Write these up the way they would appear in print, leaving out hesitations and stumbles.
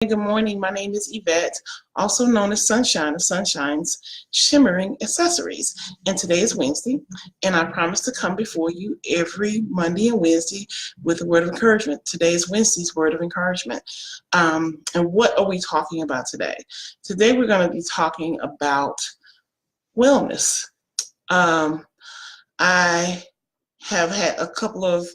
Good morning. My name is Yvette, also known as Sunshine of Sunshine's Shimmering Accessories. And today is Wednesday, and I promise to come before you every Monday and Wednesday with a word of encouragement. Today is Wednesday's word of encouragement. And what are we talking about today? Today we're going to be talking about wellness. I have had a couple of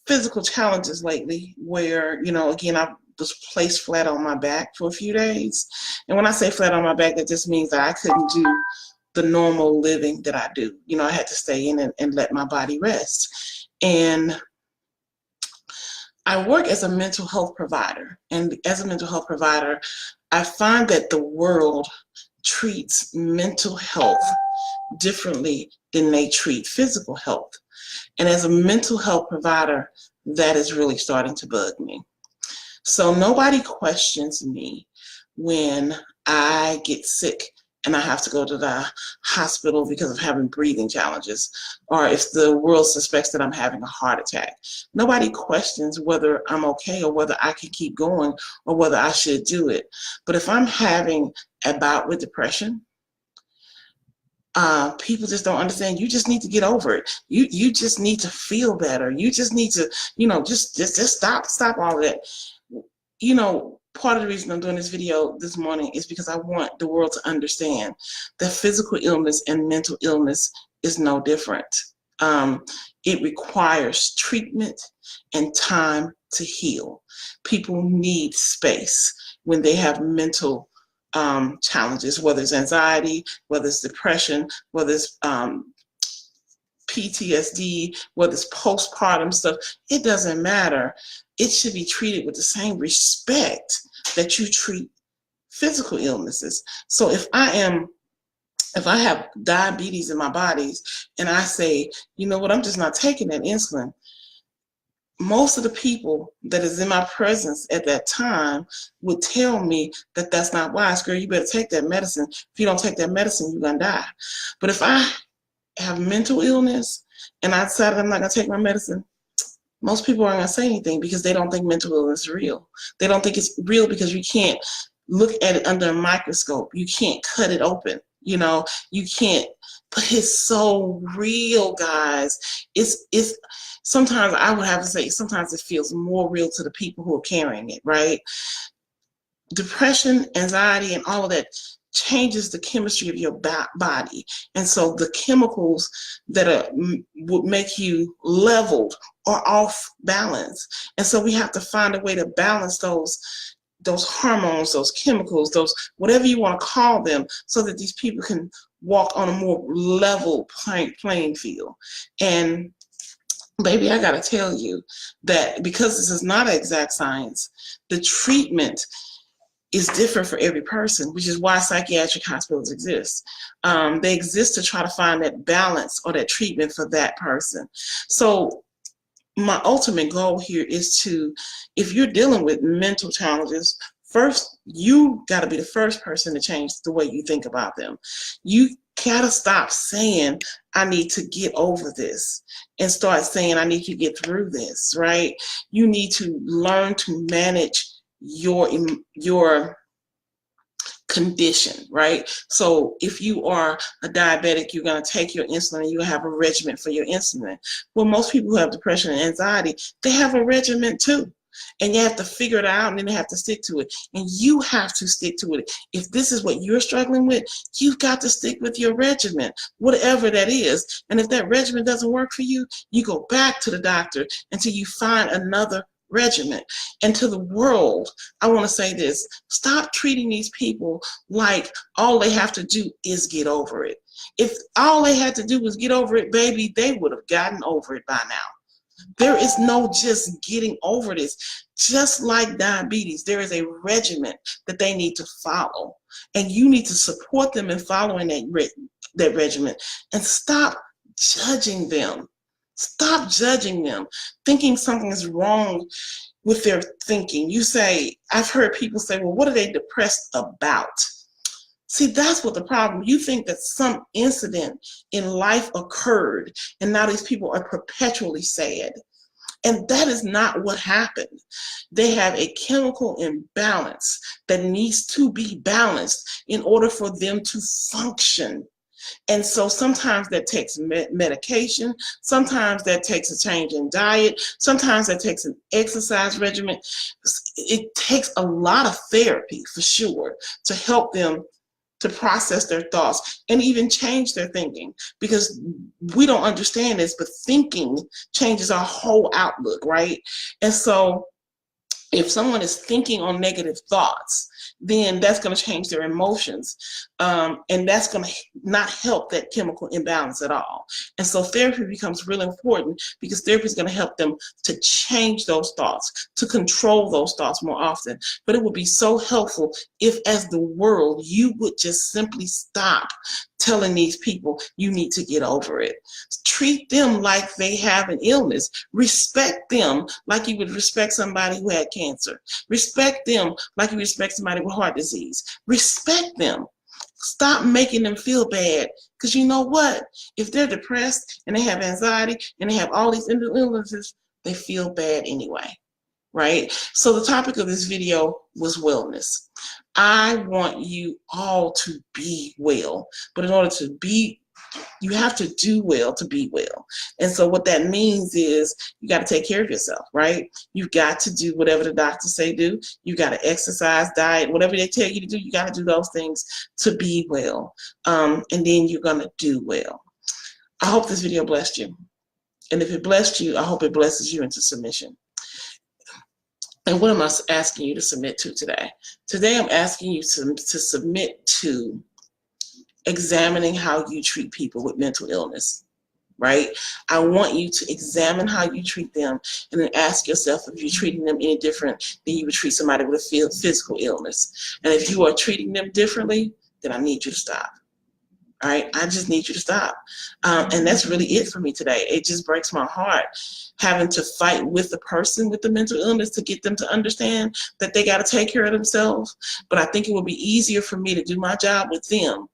physical challenges lately where, again, I was placed flat on my back for a few days. And when I say flat on my back, that just means that I couldn't do the normal living that I do. I had to stay in and let my body rest. And I work as a mental health provider. And as a mental health provider, I find that the world treats mental health differently than they treat physical health. And as a mental health provider, that is really starting to bug me. So nobody questions me when I get sick and I have to go to the hospital because of having breathing challenges, or if the world suspects that I'm having a heart attack. Nobody questions whether I'm okay or whether I can keep going or whether I should do it. But if I'm having a bout with depression, people just don't understand. You just need to get over it. You just need to feel better. You just need to, just stop all of that. Part of the reason I'm doing this video this morning is because I want the world to understand that physical illness and mental illness is no different. It requires treatment and time to heal. People need space when they have mental challenges, whether it's anxiety, whether it's depression, whether it's PTSD, whether it's postpartum stuff. It doesn't matter. It should be treated with the same respect that you treat physical illnesses. So if I have diabetes in my body and I say, you know what, I'm just not taking that insulin, most of the people that is in my presence at that time would tell me that that's not wise. Girl, you better take that medicine. If you don't take that medicine, you're going to die. But if I have mental illness and I decided I'm not going to take my medicine, most people aren't going to say anything because they don't think mental illness is real. They don't think it's real because you can't look at it under a microscope. You can't cut it open. You can't, but it's so real, guys. It's sometimes I would have to say, sometimes it feels more real to the people who are carrying it, right? Depression, anxiety, and all of that changes the chemistry of your body. And so the chemicals that would make you leveled are off balance. And so we have to find a way to balance those hormones, those chemicals, those whatever you want to call them, so that these people can walk on a more level playing field. And baby, I gotta tell you that because this is not an exact science, the treatment is different for every person, which is why psychiatric hospitals exist. They exist to try to find that balance or that treatment for that person. So my ultimate goal here is to, if you're dealing with mental challenges, first, you got to be the first person to change the way you think about them. You got to stop saying, I need to get over this, and start saying, I need to get through this, right? You need to learn to manage your condition, right? So if you are a diabetic, you're going to take your insulin and you have a regimen for your insulin. Well, most people who have depression and anxiety, they have a regimen too. And you have to figure it out, and then you have to stick to it. And you have to stick to it. If this is what you're struggling with, you've got to stick with your regimen, whatever that is. And if that regimen doesn't work for you, you go back to the doctor until you find another regimen. And to the world, I want to say this: stop treating these people like all they have to do is get over it. If all they had to do was get over it, baby, they would have gotten over it by now. There is no just getting over this. Just like diabetes, there is a regimen that they need to follow, and you need to support them in following that regimen. And stop judging them. Stop judging them, thinking something is wrong with their thinking. I've heard people say, well, what are they depressed about? See, that's what the problem. You think that some incident in life occurred, and now these people are perpetually sad. And that is not what happened. They have a chemical imbalance that needs to be balanced in order for them to function. And so sometimes that takes medication, sometimes that takes a change in diet, sometimes that takes an exercise regimen. It takes a lot of therapy for sure to help them to process their thoughts and even change their thinking, because we don't understand this, but thinking changes our whole outlook, right? And so if someone is thinking on negative thoughts, then that's going to change their emotions. And that's going to not help that chemical imbalance at all. And so therapy becomes really important, because therapy is going to help them to change those thoughts, to control those thoughts more often. But it would be so helpful if, as the world, you would just simply stop telling these people you need to get over it. Treat them like they have an illness. Respect them like you would respect somebody who had cancer. Respect them like you respect somebody with heart disease. Respect them. Stop making them feel bad, because you know what? If they're depressed and they have anxiety and they have all these illnesses, they feel bad anyway, right? So the topic of this video was wellness. I want you all to be well, but in order to be, you have to do well to be well. And so what that means is you got to take care of yourself, right? You've got to do whatever the doctors say do. You got to exercise, diet, whatever they tell you to do, you got to do those things to be well. And then you're going to do well. I hope this video blessed you. And if it blessed you, I hope it blesses you into submission. And what am I asking you to submit to today? Today I'm asking you to submit to examining how you treat people with mental illness, right? I want you to examine how you treat them, and then ask yourself if you're treating them any different than you would treat somebody with a physical illness. And if you are treating them differently, then I need you to stop. All right, I just need you to stop. And that's really it for me today. It just breaks my heart having to fight with the person with the mental illness to get them to understand that they got to take care of themselves. But I think it would be easier for me to do my job with them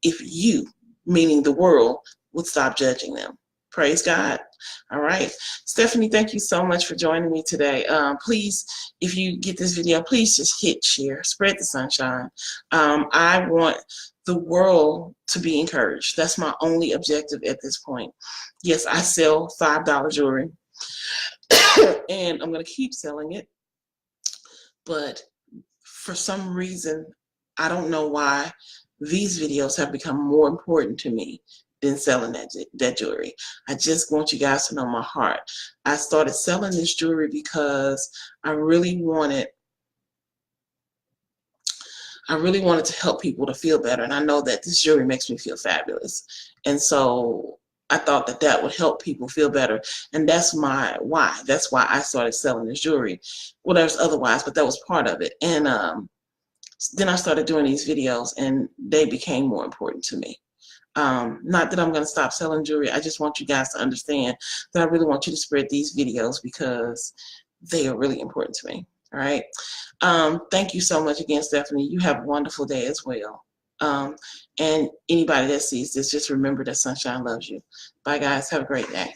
if you, meaning the world, would stop judging them. Praise God. All right. Stephanie, thank you so much for joining me today. Please, if you get this video, please just hit share, spread the sunshine. I want the world to be encouraged. That's my only objective at this point. Yes, I sell $5 jewelry and I'm going to keep selling it. But for some reason, I don't know why, these videos have become more important to me than selling that jewelry. I just want you guys to know my heart. I started selling this jewelry because I really wanted to help people to feel better. And I know that this jewelry makes me feel fabulous. And so I thought that that would help people feel better. And that's my why. That's why I started selling this jewelry. Well, there's otherwise, but that was part of it. And then I started doing these videos, and they became more important to me. Not that I'm going to stop selling jewelry. I just want you guys to understand that I really want you to spread these videos because they are really important to me. All right. Thank you so much again, Stephanie. You have a wonderful day as well. And anybody that sees this, just remember that sunshine loves you. Bye, guys. Have a great day.